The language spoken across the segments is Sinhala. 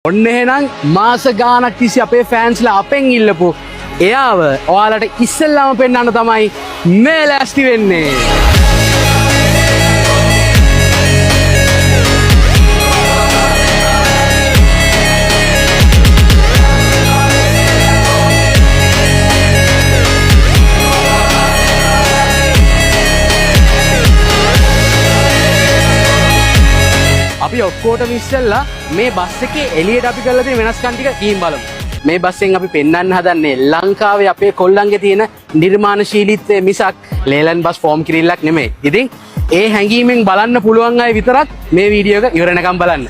ඔන්න එහෙනම් මාස ගානක් තිස්සේ අපේ ෆෑන්ස්ලා අපෙන් ඉල්ලපු එයාව ඔයාලට ඉස්සෙල්ලාම පෙන්වන්න තමයි මේ ලෑස්ති වෙන්නේ. අපි ඔක්කොටම ඉස්සෙල්ලා මේ බස් එකේ එළියට අපි කරලා තියෙන වෙනස්කම් ටික කීම් බලමු. මේ බස්සෙන් අපි පෙන්වන්න හදන්නේ ලංකාවේ අපේ කොල්ලන්ගේ තියෙන නිර්මාණශීලීත්වය මිසක් ලේලන් බස් ෆෝම් කිරිල්ලක් නෙමෙයි. ඉතින් ඒ හැඟීමෙන් බලන්න පුළුවන් අය විතරක් මේ වීඩියෝ එක ඉවර වෙනකම් බලන්න.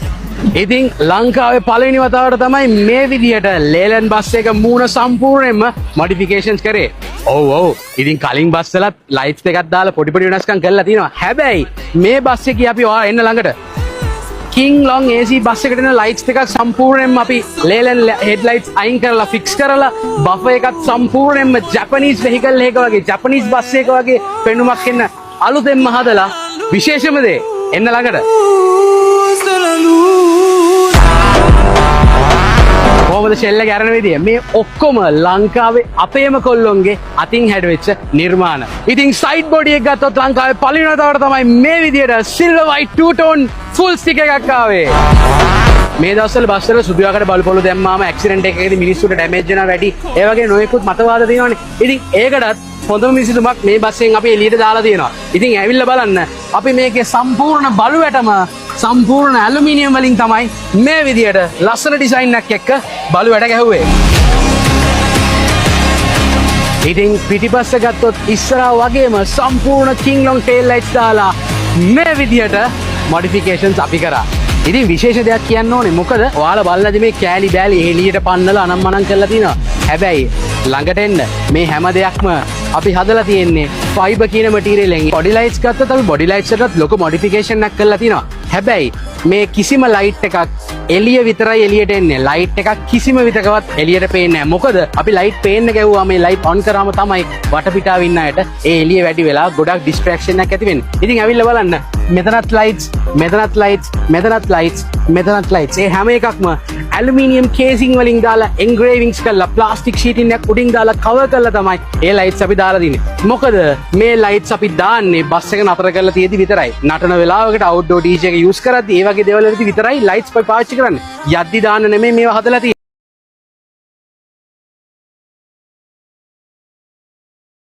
ඉතින් ලංකාවේ පළවෙනි වතාවට තමයි මේ විදියට ලේලන් බස් එක මූණ සම්පූර්ණයෙන්ම මොඩිෆිකේෂන්ස් කරේ. ඔව් ඉතින් කලින් බස් වලත් ලයිට්ස් දෙකක් දාලා පොඩි පොඩි වෙනස්කම් කරලා තියෙනවා. හැබැයි මේ බස් එකේ අපි ඔයා එන්න ළඟට King Long AC බස් එකට එන ලයිට්ස් දෙකක් සම්පූර්ණයෙන්ම අපි ලේලන් හෙඩ්ලයිට්ස් අයින් කරලා ෆික්ස් කරලා බෆර් එකත් සම්පූර්ණයෙන්ම ජපනීස් වෙහිකල් එකක වගේ ජපනීස් බස් එකක වගේ පෙනුමක් එන්න අලුතෙන්ම හදලා විශේෂම දේ එන්න ළඟට කොහොමද ෂෙල් එක අරන විදිය මේ ඔක්කොම ලංකාවේ අපේම කොල්ලොන්ගේ අතින් හැඩවෙච්ච නිර්මාණ. ඉතින් සයිඩ් බොඩි එක ගත්තොත් ලංකාවේ පළවෙනි වතාවට තමයි මේ විදියට silver white to tone full stiff එකක් ආවේ. මේ දවස්වල බස් වල සුදු යකඩ බලු පොළු දැම්මාම ඇක්සිඩන්ට් එකකදී මිනිස්සුන්ට ඩැමේජ් වෙනවා වැඩි. ඒ වගේ නොයෙකුත් මතවාද තියෙනවානේ. ඉතින් ඒකටත් හොඳම විසඳුමක් මේ බස්සෙන් අපි එළියට දාලා තියෙනවා. ඉතින් ඇවිල්ලා බලන්න අපි මේකේ සම්පූර්ණ බලු වැටම සම්පූර්ණ ඇලුමිනියම් වලින් තමයි මේ විදියට ලස්සන ඩිසයින් එකක් එක්ක බලු වැට ගැහුවේ. ඉතින් පිටිපස්ස ගත්තොත් ඉස්සරහා වගේම සම්පූර්ණ King Long tail lights දාලා මේ විදියට මොඩිෆිකේෂන්ස් අපි කරා. ඉතින් විශේෂ දෙයක් කියන්න ඕනේ මොකද ඔයාලා බලලාද මේ කෑලි බෑලි එළියට පන්නලා අනම්මනම් කරලා තිනවා. හැබැයි ළඟට එන්න මේ හැම දෙයක්ම අපි හදලා තියෙන්නේ ෆයිබර් කියන මැටීරියල් එකෙන්. බොඩි ලයිට්ස් ගත්තත් අපි බොඩි ලයිට්ස් එකත් ලොකු මොඩිෆිකේෂන් එකක් කරලා තිනවා. හැබැයි මේ කිසිම ලයිට් එකක් එළිය විතරයි එළියට එන්නේ. ලයිට් එකක් කිසිම විතකවත් එළියට පේන්නේ නැහැ. මොකද අපි ලයිට් පේන්න ගැහුවා මේ ලයිට් ඔන් කරාම තමයි වටපිටාව ඉන්න අයට ඒ එළිය වැඩි වෙලා ගොඩක් ඩිස්ට්‍රැක්ෂන් එකක් ඇති වෙන්නේ. ඉතින් ඇවිල්ලා බලන්න මෙතනත් ලයිට්ස් මෙතනත් ලයිට්ස් මෙතනත් ලයිට්ස් මෙතනත් ලයිට්ස් ඒ හැම එකක්ම ඇලුමිනියම් කේසින් වලින් දාලා එන්ග්‍රේවින්ග්ස් කරලා ප්ලාස්ටික් ෂීටින් එකක් උඩින් දාලා කවර් කරලා තමයි ඒ ලයිට්ස් අපි දාලා දින්නේ. මොකද මේ ලයිට්ස් අපි දාන්නේ බස් එක නතර කරලා තියෙදි විතරයි. නටන වෙලාවකට අවුට්ඩෝර් DJ එක යූස් කරද්දී ඒ වගේ දේවල් වලදී විතරයි ලයිට්ස් පාවිච්චි කරන්නේ. යද්දි දාන්න නෙමෙයි මේවා හදලා තියෙන්නේ.